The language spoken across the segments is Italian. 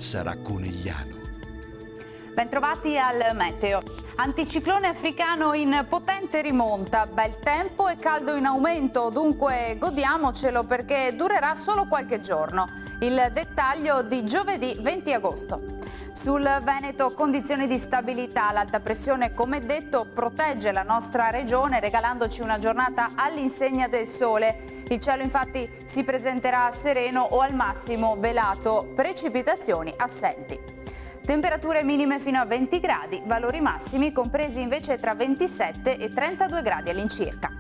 sarà Conegliano. Bentrovati al meteo. Anticiclone africano in potente rimonta, bel tempo e caldo in aumento, dunque godiamocelo perché durerà solo qualche giorno. Il dettaglio di giovedì 20 agosto. Sul Veneto condizioni di stabilità, l'alta pressione come detto protegge la nostra regione regalandoci una giornata all'insegna del sole. Il cielo infatti si presenterà sereno o al massimo velato, precipitazioni assenti. Temperature minime fino a 20 gradi, valori massimi compresi invece tra 27 e 32 gradi all'incirca.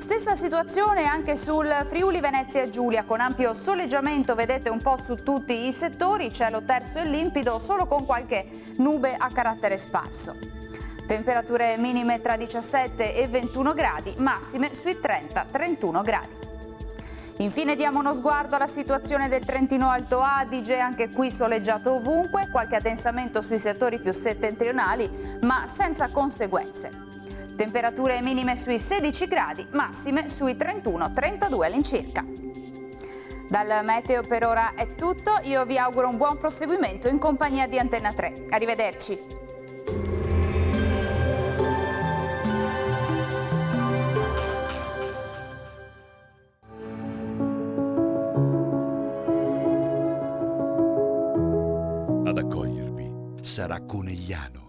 Stessa situazione anche sul Friuli Venezia Giulia, con ampio soleggiamento, vedete un po' su tutti i settori, cielo terso e limpido, solo con qualche nube a carattere sparso. Temperature minime tra 17 e 21 gradi, massime sui 30-31 gradi. Infine diamo uno sguardo alla situazione del Trentino Alto Adige, anche qui soleggiato ovunque, qualche addensamento sui settori più settentrionali, ma senza conseguenze. Temperature minime sui 16 gradi, massime sui 31-32 all'incirca. Dal meteo per ora è tutto, io vi auguro un buon proseguimento in compagnia di Antenna 3. Arrivederci. Ad accogliervi sarà Conegliano.